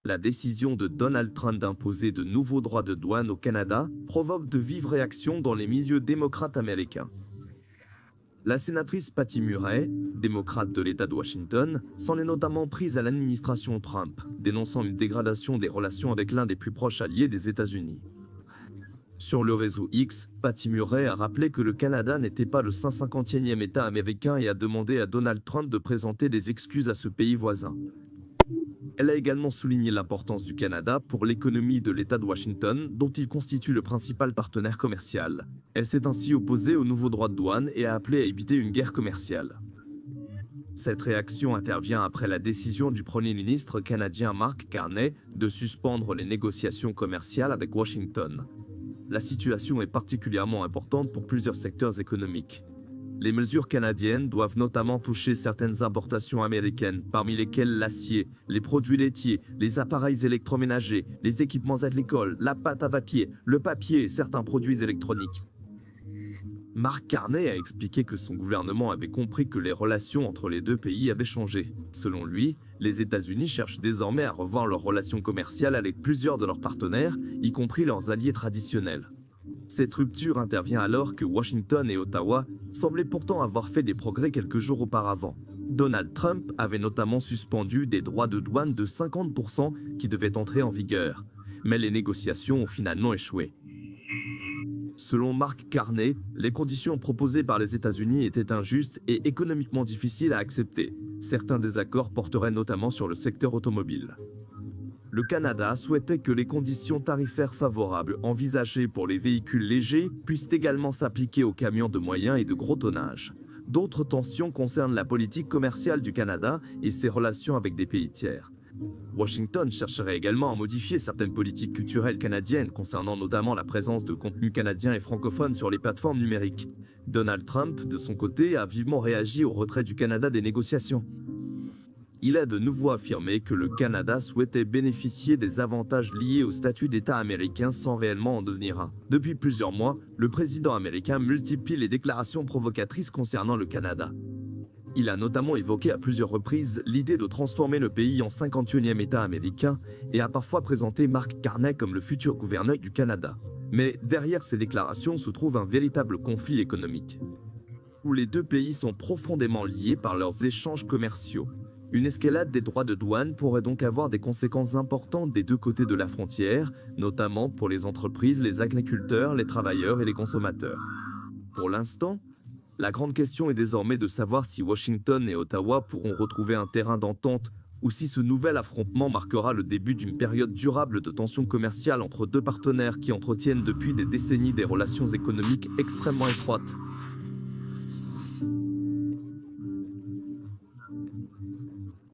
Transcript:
la décision de Donald Trump d'imposer de nouveaux droits de douane au Canada provoque de vives réactions dans les milieux démocrates américains. La sénatrice Patty Murray, démocrate de l'État de Washington, s'en est notamment prise à l'administration Trump, dénonçant une dégradation des relations avec l'un des plus proches alliés des États-Unis. Sur le réseau X, Patty Murray a rappelé que le Canada n'était pas le 150e État américain et a demandé à Donald Trump de présenter des excuses à ce pays voisin. Elle a également souligné l'importance du Canada pour l'économie de l'État de Washington, dont il constitue le principal partenaire commercial. Elle s'est ainsi opposée aux nouveaux droits de douane et a appelé à éviter une guerre commerciale. Cette réaction intervient après la décision du Premier ministre canadien Mark Carney de suspendre les négociations commerciales avec Washington. La situation est particulièrement importante pour plusieurs secteurs économiques. Les mesures canadiennes doivent notamment toucher certaines importations américaines, parmi lesquelles l'acier, les produits laitiers, les appareils électroménagers, les équipements agricoles, la pâte à papier, le papier et certains produits électroniques. Mark Carney a expliqué que son gouvernement avait compris que les relations entre les deux pays avaient changé. Selon lui, les États-Unis cherchent désormais à revoir leurs relations commerciales avec plusieurs de leurs partenaires, y compris leurs alliés traditionnels. Cette rupture intervient alors que Washington et Ottawa semblaient pourtant avoir fait des progrès quelques jours auparavant. Donald Trump avait notamment suspendu des droits de douane de 50% qui devaient entrer en vigueur, mais les négociations ont finalement échoué. Selon Mark Carney, les conditions proposées par les États-Unis étaient injustes et économiquement difficiles à accepter. Certains désaccords porteraient notamment sur le secteur automobile. Le Canada souhaitait que les conditions tarifaires favorables envisagées pour les véhicules légers puissent également s'appliquer aux camions de moyen et de gros tonnage. D'autres tensions concernent la politique commerciale du Canada et ses relations avec des pays tiers. Washington chercherait également à modifier certaines politiques culturelles canadiennes concernant notamment la présence de contenus canadiens et francophones sur les plateformes numériques. Donald Trump, de son côté, a vivement réagi au retrait du Canada des négociations. Il a de nouveau affirmé que le Canada souhaitait bénéficier des avantages liés au statut d'État américain sans réellement en devenir un. Depuis plusieurs mois, le président américain multiplie les déclarations provocatrices concernant le Canada. Il a notamment évoqué à plusieurs reprises l'idée de transformer le pays en 51e État américain et a parfois présenté Mark Carney comme le futur gouverneur du Canada. Mais derrière ces déclarations se trouve un véritable conflit économique, où les deux pays sont profondément liés par leurs échanges commerciaux. Une escalade des droits de douane pourrait donc avoir des conséquences importantes des deux côtés de la frontière, notamment pour les entreprises, les agriculteurs, les travailleurs et les consommateurs. Pour l'instant, la grande question est désormais de savoir si Washington et Ottawa pourront retrouver un terrain d'entente ou si ce nouvel affrontement marquera le début d'une période durable de tensions commerciales entre deux partenaires qui entretiennent depuis des décennies des relations économiques extrêmement étroites.